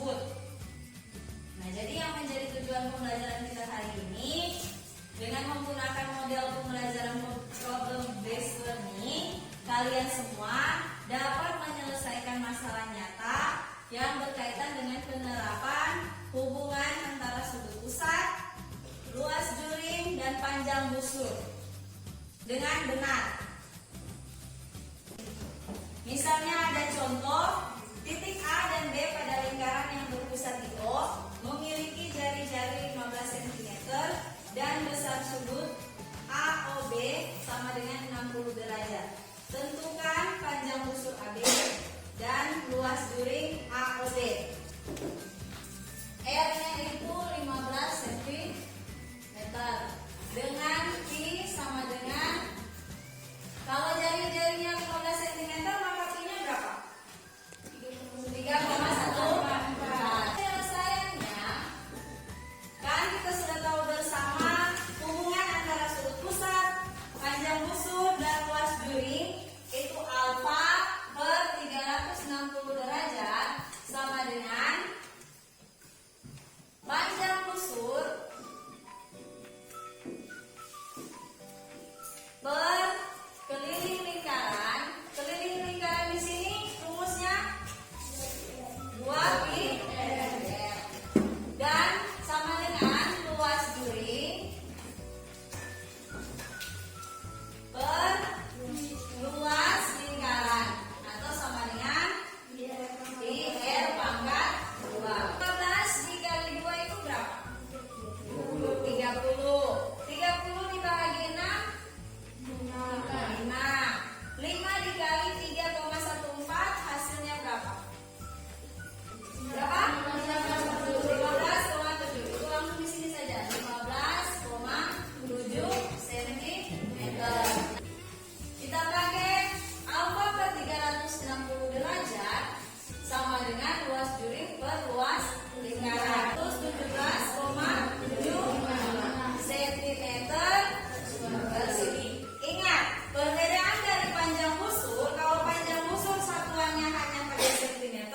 tersebut. Nah, jadi yang menjadi tujuan pembelajaran kita hari ini dengan menggunakan model pembelajaran problem based learning, kalian semua dapat menyelesaikan masalah nyata yang berkaitan dengan penerapan hubungan antara sudut pusat, luas juring, dan panjang busur dengan benar. Misalnya ada contoh, titik A dan B pada lingkaran yang berpusat di O memiliki jari-jari 15 cm dan besar sudut AOB sama dengan 60 derajat. Tentukan panjang busur AB dan luas juring AOB. R-nya itu 15 cm dengan Pi sama dengan, kalau jari-jarinya 15 cm maka Pi-nya berapa? 3,1. Penyelesaiannya kan kita sudah tahu bersama hubungan antara sudut pusat, panjang busur, dan luas juring itu alfa per 360 derajat sama dengan panjang busur per keliling lingkaran. Keliling lingkaran di sini rumusnya 2pi dan sama dengan luas juring per luas lingkaran atau sama dengan pi r pangkat 2. 14 dikali 2 itu berapa? 30. 30 dibagi 6 5. 5 dikali 3,14 hasilnya berapa? Berapa? 15,7. Itu langsung di sini saja. 15,7 cm. Kita pakai alfa per 360 derajat sama dengan luas juring per luas lingkaran. Terus 17,7 cm persegi. Ingat, perbedaan dari panjang busur, kalau panjang busur satuannya hanya pada cm,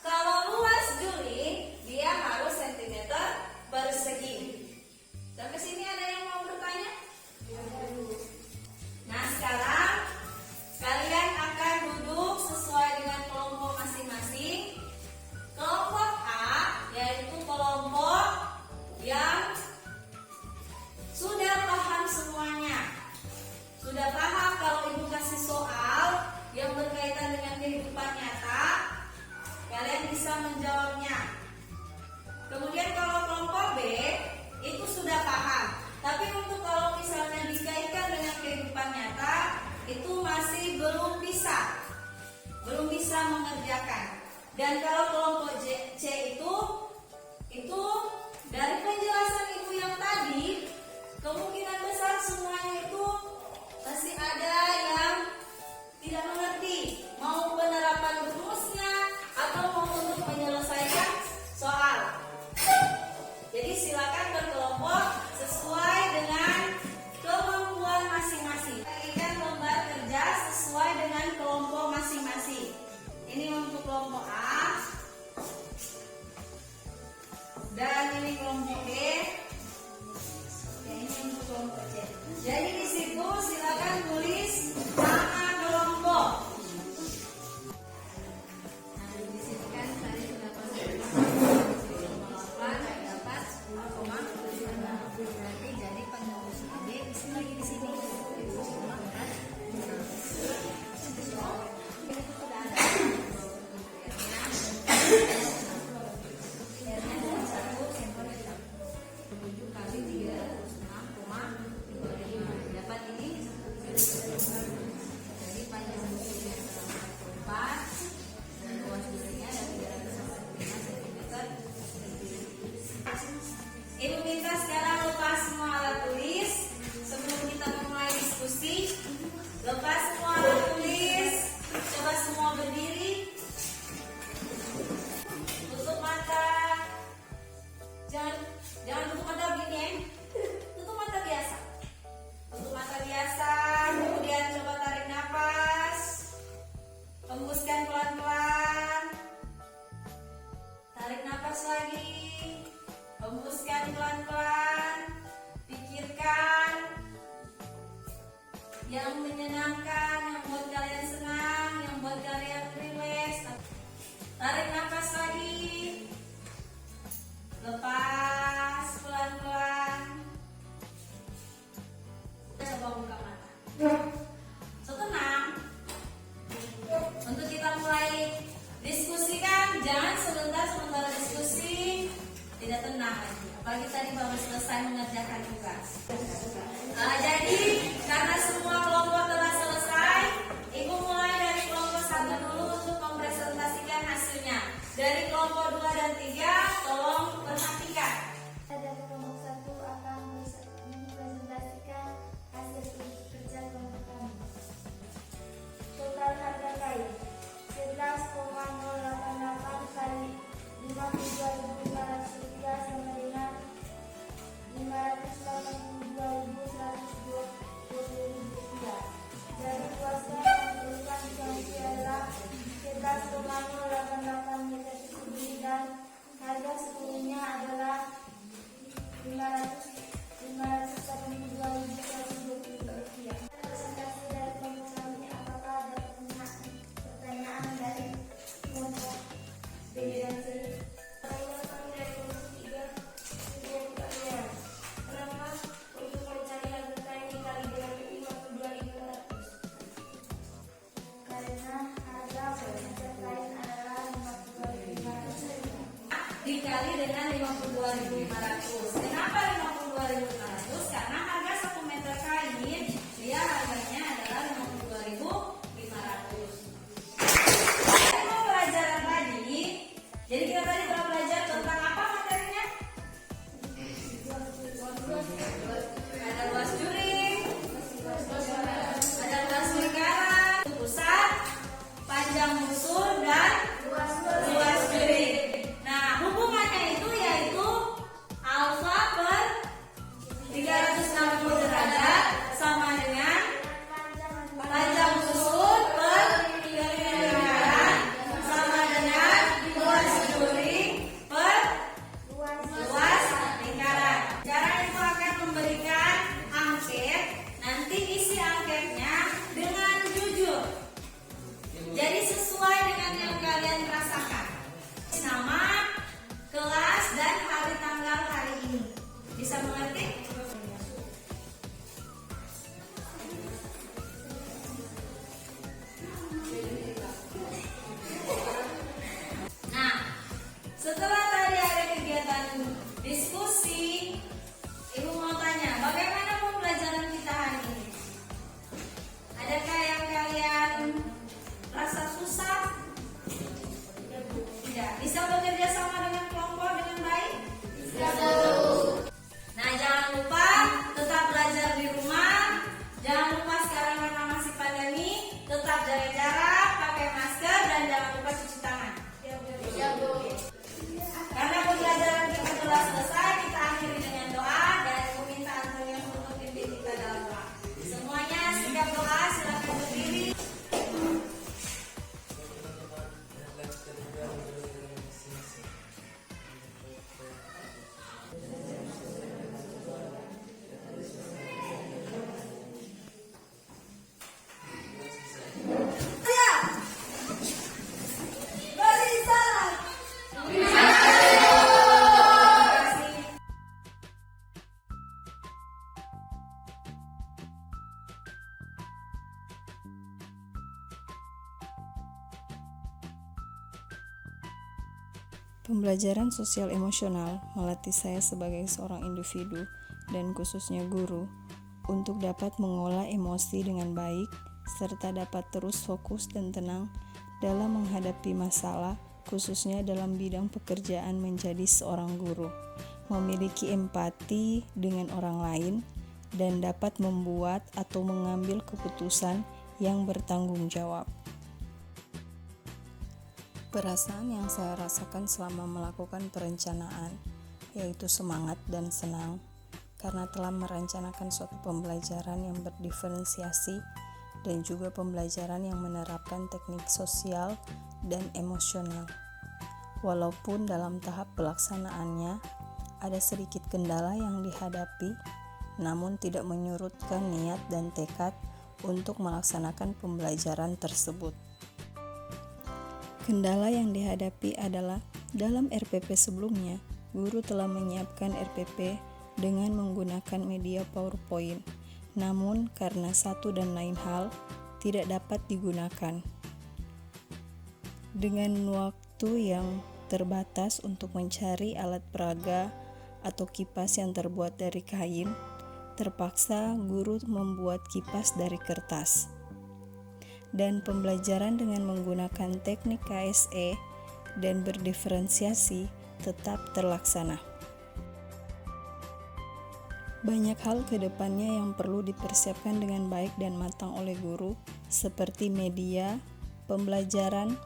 kalau luas juring dia harus cm persegi. Sampai sini ada yang mau bertanya? Nah, sekarang kalian akan duduk sesuai dengan kelompok masing-masing. Kelompok A yaitu kelompok yang sudah paham semuanya. Sudah paham kalau ibu kasih soal yang berkaitan dengan kehidupan nyata, kalian bisa menjawabnya. Kemudian kalau kelompok B itu sudah paham, tapi untuk kalau misalnya dikaitkan dengan kehidupan nyata itu masih belum bisa mengerjakan. Dan kalau kelompok C itu dari penjelasan ibu yang tadi kemungkinan besar semuanya itu masih ada yang tidak mengerti, mau penerapan rumusnya atau mau untuk menyelesaikan soal. Jadi silakan berkelompok sesuai dengan kemampuan masing-masing. Bagikan lembar kerja sesuai dengan kelompok masing-masing. Ini untuk kelompok A dan ini kelompok B. Ini untuk kelompok C. Jadi di situ silakan tulis nama kelompok. Nah, di sini kan tadi sudah dapat 10,7. Berarti jadi panjang busur AB isi lagi di sini. Itu sudah ada. Dapat ini napas lagi. Hembuskan pelan-pelan. Pikirkan yang menyenangkan, yang buat kalian senang, yang buat kalian rileks. Tarik napas lagi. Lepas pelan-pelan. Coba buka mata. So, tenang. Untuk kita mulai diskusikan, jangan sebentar diskusi tidak tenang lagi. Apalagi tadi baru selesai mengerjakan tugas. Jadi karena semua kelompok telah selesai, Ibu mulai dari kelompok 1 dulu untuk mempresentasikan hasilnya. Dari kelompok 2 dan 3 tolong perhatikan. Pada kelompok 1 akan mempresentasikan hasil kerja kelompok kami. Total harga kain 11,088 kali 52.500 rupiah sama dengan 582.120 rupiah. Dari kuasa menentukan sanksi adalah 11,088 meter persegi dan harga sepuluhnya adalah 582.120 rupiah. Presentasi dari kelompok kami, apakah ada pertanyaan dari kelompok B dan C? Pertanyaan kami dari kelompok 3 sebuah pertanyaan. Kenapa untuk mencari harga kain dikali dengan 52.500? Karena harga kain adalah 52.500. Dikali dengan 52.500. Kenapa 52.500? Karena harga 1 meter kain dia harganya adalah 52.500. Dari pelajaran tadi, jadi kita tadi telah belajar tentang apa materinya? Ada luas juring, ada luas lingkaran, pusat, panjang busur, dan luas juring. Nah, hubungannya itu yaitu alfa per 360 derajat sama dengan panjang busur per lingkaran sama dengan luas juring per luas lingkaran. Cara itu akan memberikan angket. Nanti isi angketnya dengan jujur. Jadi sesuai dengan yang kalian rasakan. Nama, kelas, dan hari tanggal hari ini. Bisa mengerti? Nah, setelah tadi ada kegiatan diskusi, Ibu mau tanya, bagaimana pembelajaran kita hari ini? Adakah yang kalian rasa susah? Tidak. Bisa bekerja sama dengan kelompok dengan baik? Nah, jangan lupa tetap belajar di rumah. Jangan lupa sekarang karena masih pandemi, tetap jaga jarak, pakai masker, dan jangan lupa cuci tangan. Karena pembelajaran kita telah selesai, kita akhiri dengan doa dan meminta Anton yang untuk pimpin kita dalam doa. Semuanya siap doa, silakan berdiri. Pembelajaran sosial emosional melatih saya sebagai seorang individu dan khususnya guru untuk dapat mengolah emosi dengan baik serta dapat terus fokus dan tenang dalam menghadapi masalah, khususnya dalam bidang pekerjaan menjadi seorang guru, memiliki empati dengan orang lain dan dapat membuat atau mengambil keputusan yang bertanggung jawab. Perasaan yang saya rasakan selama melakukan perencanaan yaitu semangat dan senang karena telah merencanakan suatu pembelajaran yang berdiferensiasi dan juga pembelajaran yang menerapkan teknik sosial dan emosional. Walaupun dalam tahap pelaksanaannya ada sedikit kendala yang dihadapi, namun tidak menyurutkan niat dan tekad untuk melaksanakan pembelajaran tersebut. Kendala yang dihadapi adalah dalam RPP sebelumnya, guru telah menyiapkan RPP dengan menggunakan media PowerPoint, namun karena satu dan lain hal tidak dapat digunakan. Dengan waktu yang terbatas untuk mencari alat peraga atau kipas yang terbuat dari kain, terpaksa guru membuat kipas dari kertas. Dan pembelajaran dengan menggunakan teknik KSE dan berdiferensiasi tetap terlaksana. Banyak hal ke depannya yang perlu dipersiapkan dengan baik dan matang oleh guru, seperti media, pembelajaran,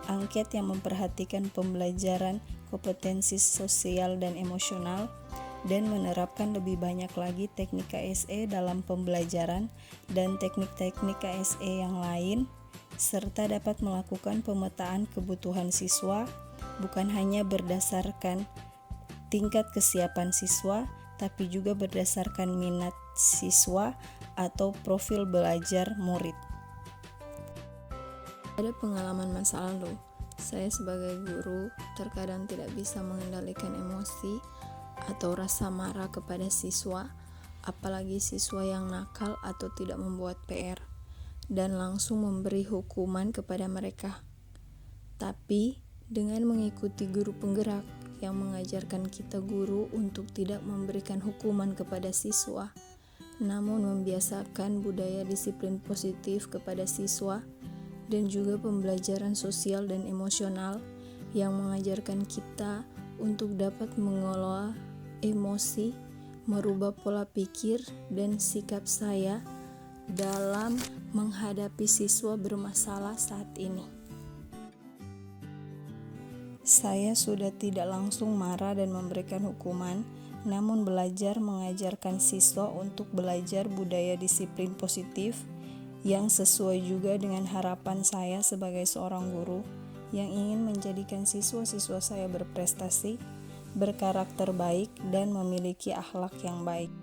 angket yang memperhatikan pembelajaran kompetensi sosial dan emosional, dan menerapkan lebih banyak lagi teknik KSE dalam pembelajaran dan teknik-teknik KSE yang lain, serta dapat melakukan pemetaan kebutuhan siswa, bukan hanya berdasarkan tingkat kesiapan siswa, tapi juga berdasarkan minat siswa atau profil belajar murid. Ada pengalaman masa lalu, saya sebagai guru terkadang tidak bisa mengendalikan emosi atau rasa marah kepada siswa, apalagi siswa yang nakal atau tidak membuat PR, dan langsung memberi hukuman kepada mereka. Tapi dengan mengikuti guru penggerak yang mengajarkan kita guru untuk tidak memberikan hukuman kepada siswa, namun membiasakan budaya disiplin positif kepada siswa, dan juga pembelajaran sosial dan emosional yang mengajarkan kita untuk dapat mengelola emosi, merubah pola pikir dan sikap saya dalam menghadapi siswa bermasalah saat ini. Saya sudah tidak langsung marah dan memberikan hukuman, namun belajar mengajarkan siswa untuk belajar budaya disiplin positif yang sesuai juga dengan harapan saya sebagai seorang guru yang ingin menjadikan siswa-siswa saya berprestasi, berkarakter baik, dan memiliki akhlak yang baik.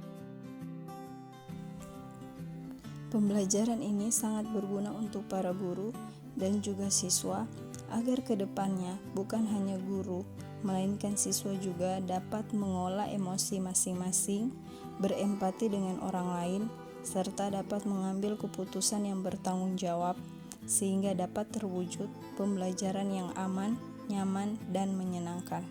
Pembelajaran ini sangat berguna untuk para guru dan juga siswa agar ke depannya bukan hanya guru, melainkan siswa juga dapat mengolah emosi masing-masing, berempati dengan orang lain, serta dapat mengambil keputusan yang bertanggung jawab sehingga dapat terwujud pembelajaran yang aman, nyaman, dan menyenangkan.